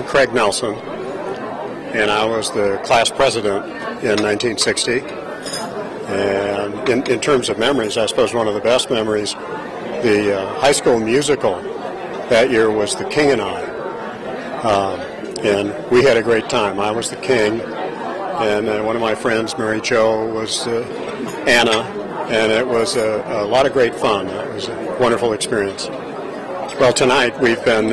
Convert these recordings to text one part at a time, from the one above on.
I'm Craig Nelson, and I was the class president in 1960. And in terms of memories, I suppose one of the best memories, the high school musical that year was The King and I. And we had a great time. I was the king, and one of my friends, Mary Jo, was Anna, and it was a lot of great fun. It was a wonderful experience. Well, tonight we've been,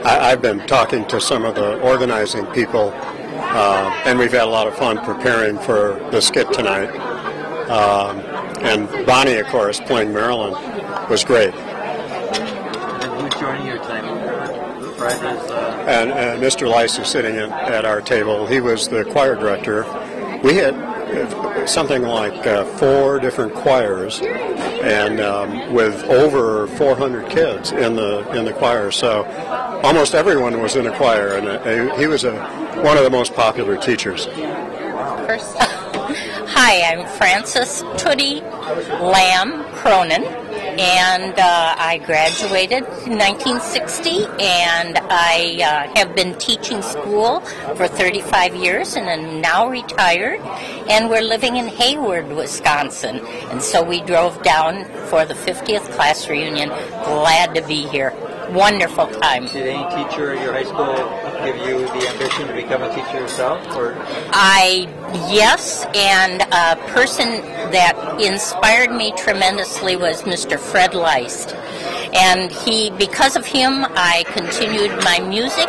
I've been talking to some of the organizing people, and we've had a lot of fun preparing for the skit tonight. And Bonnie, of course, playing Marilyn, was great. And who's joining you tonight? Fred is... And Mr. Lice is sitting at our table. He was the choir director. We had something like 4 different choirs, and with over 400 kids in the choir. So almost everyone was in a choir, and he was one of the most popular teachers. Hi, I'm Frances Tootie Lamb Cronin, and I graduated in 1960, and I have been teaching school for 35 years and am now retired, and we're living in Hayward, Wisconsin, and so we drove down for the 50th class reunion. Glad to be here. Wonderful time. Did any teacher at your high school give you the ambition to become a teacher yourself? Or? Yes, and a person that inspired me tremendously was Mr. Fred Leist. And because of him, I continued my music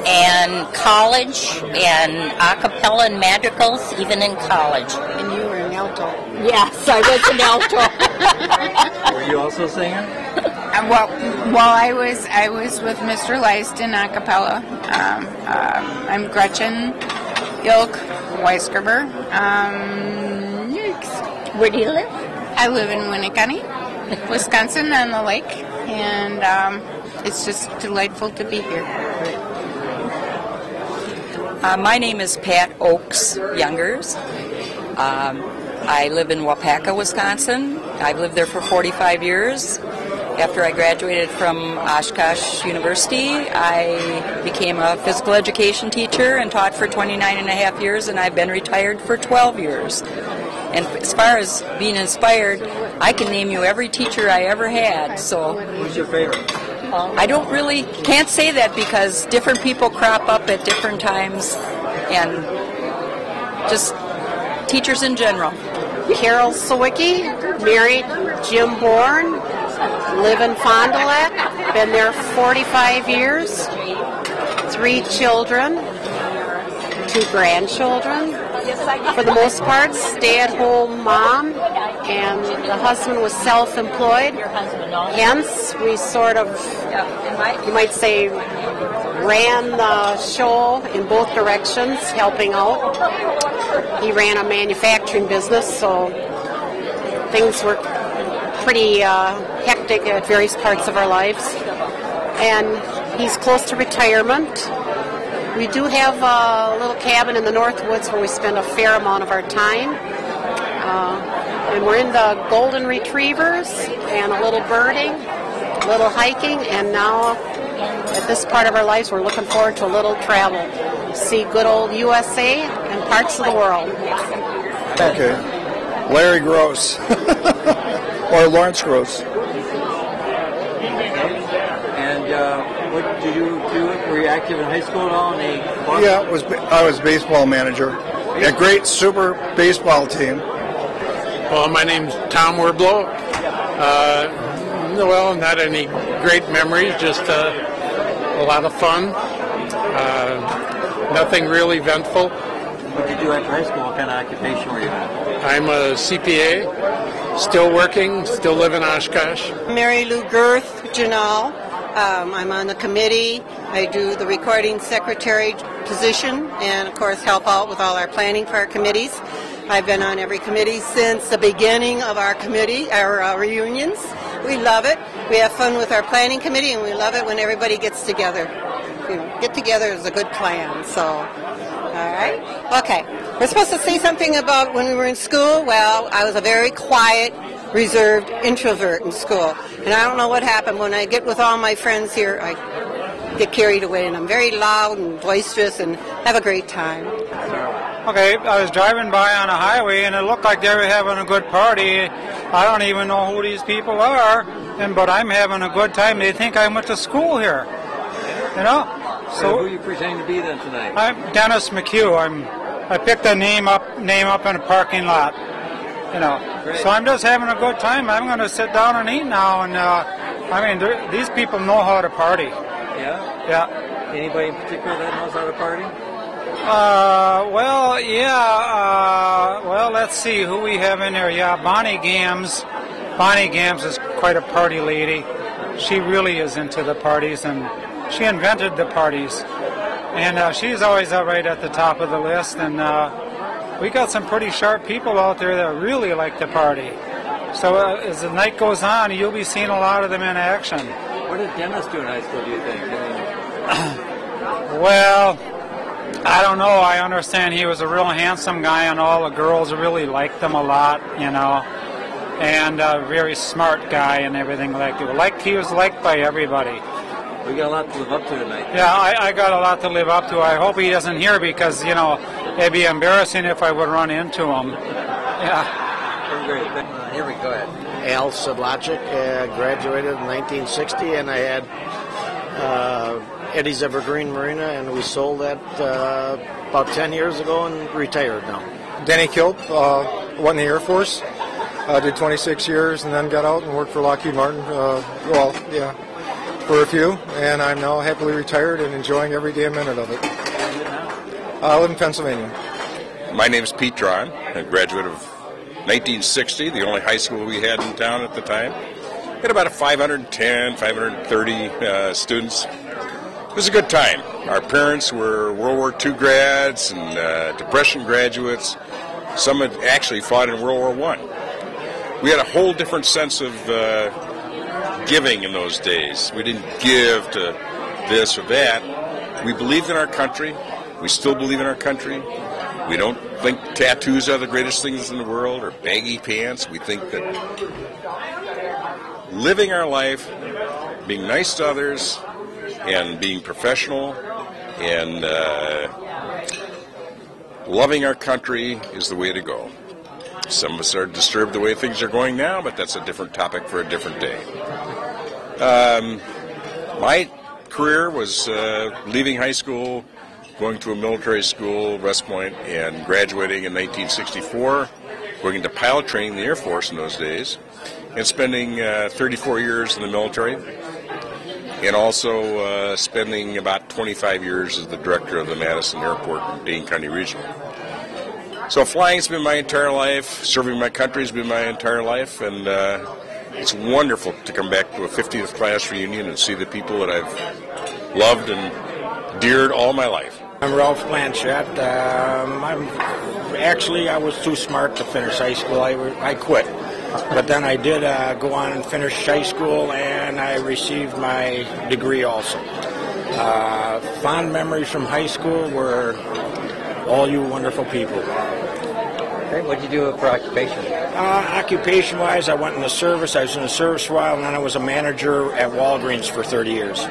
and college and a cappella and madrigals, even in college. And you were an alto. Yes, I was an alto. Were you also singing? Well, I was with Mr. Leist in a cappella. I'm Gretchen Ilk Weisgerber. Where do you live? I live in Winnicott, Wisconsin, on the lake, and it's just delightful to be here. My name is Pat Oakes Youngers. I live in Wapaka, Wisconsin. I've lived there for 45 years. After I graduated from Oshkosh University, I became a physical education teacher and taught for 29 and a half years, and I've been retired for 12 years. And as far as being inspired, I can name you every teacher I ever had. So, who's your favorite? I can't say that because different people crop up at different times, and just teachers in general. Carol Sawicki, married Jim Bourne, live in Fond du Lac, been there 45 years, 3 children, 2 grandchildren. For the most part, stay-at-home mom, and the husband was self-employed. Hence, we sort of, you might say, ran the show in both directions, helping out. He ran a manufacturing business, so things were pretty hectic at various parts of our lives. And he's close to retirement. We do have a little cabin in the North Woods where we spend a fair amount of our time. And we're in the golden retrievers and a little birding, a little hiking, and now at this part of our lives we're looking forward to a little travel. See good old USA and parts of the world. Okay. Larry Gross. Or Lawrence Gross. And what did you do? Were you active in high school at all? Yeah, I was baseball manager. A great super baseball team. Well, my name's Tom Werblow. Well, not any great memories, just a lot of fun. Nothing really eventful. What did you do after high school? What kind of occupation were you in? I'm a CPA, still working, still live in Oshkosh. Mary Lou Girth, Janal. I'm on the committee. I do the recording secretary position and, of course, help out with all our planning for our committees. I've been on every committee since the beginning of our committee, our reunions. We love it. We have fun with our planning committee, and we love it when everybody gets together. Get together is a good plan, so... All right. Okay. We're supposed to say something about when we were in school. Well, I was a very quiet, reserved introvert in school. And I don't know what happened. When I get with all my friends here, I get carried away, and I'm very loud and boisterous and have a great time. Okay, I was driving by on a highway and it looked like they were having a good party. I don't even know who these people are, but I'm having a good time. They think I went to school here, you know. So who are you pretending to be then tonight? I'm Dennis McHugh. I picked a name up in a parking lot, you know. Great. So I'm just having a good time. I'm going to sit down and eat now, and these people know how to party. Yeah. Yeah. Anybody in particular that knows how to party? Well, let's see who we have in there. Yeah, Bonnie Gams. Bonnie Gams is quite a party lady. She really is into the parties, and she invented the parties. And she's always right at the top of the list. And we got some pretty sharp people out there that really like to party. So as the night goes on, you'll be seeing a lot of them in action. What did Dennis do in high school, do you think? Well, I don't know. I understand he was a real handsome guy, and all the girls really liked him a lot, you know. And a very smart guy and everything like that. He was liked by everybody. We got a lot to live up to tonight. Yeah, I got a lot to live up to. I hope he doesn't hear because, you know, it'd be embarrassing if I would run into him. Yeah. Great. Here we go. Ahead. Al Sedlacek, graduated in 1960, and I had Eddie's Evergreen Marina, and we sold that about 10 years ago and retired now. Denny Kilp, went in the Air Force, did 26 years, and then got out and worked for Lockheed Martin, for a few, and I'm now happily retired and enjoying every damn minute of it. I live in Pennsylvania. My name is Pete Drawn, a graduate of 1960, the only high school we had in town at the time. We had about 510, 530 students. It was a good time. Our parents were World War II grads and Depression graduates. Some had actually fought in World War I. We had a whole different sense of giving in those days. We didn't give to this or that. We believed in our country. We still believe in our country. We don't think tattoos are the greatest things in the world or baggy pants. We think that living our life, being nice to others, and being professional and loving our country is the way to go. Some of us are disturbed the way things are going now, but that's a different topic for a different day. My career was leaving high school, going to a military school, West Point, and graduating in 1964, going into pilot training in the Air Force in those days, and spending 34 years in the military, and also spending about 25 years as the director of the Madison Airport in Dane County Regional. So flying's been my entire life, serving my country's been my entire life, and it's wonderful to come back to a 50th class reunion and see the people that I've loved and deared all my life. I'm Ralph Blanchett. I was too smart to finish high school. I quit. But then I did go on and finish high school, and I received my degree also. Fond memories from high school were all you wonderful people. Okay, what did you do for occupation? Occupation-wise, I went in the service. I was in the service for a while, and then I was a manager at Walgreens for 30 years.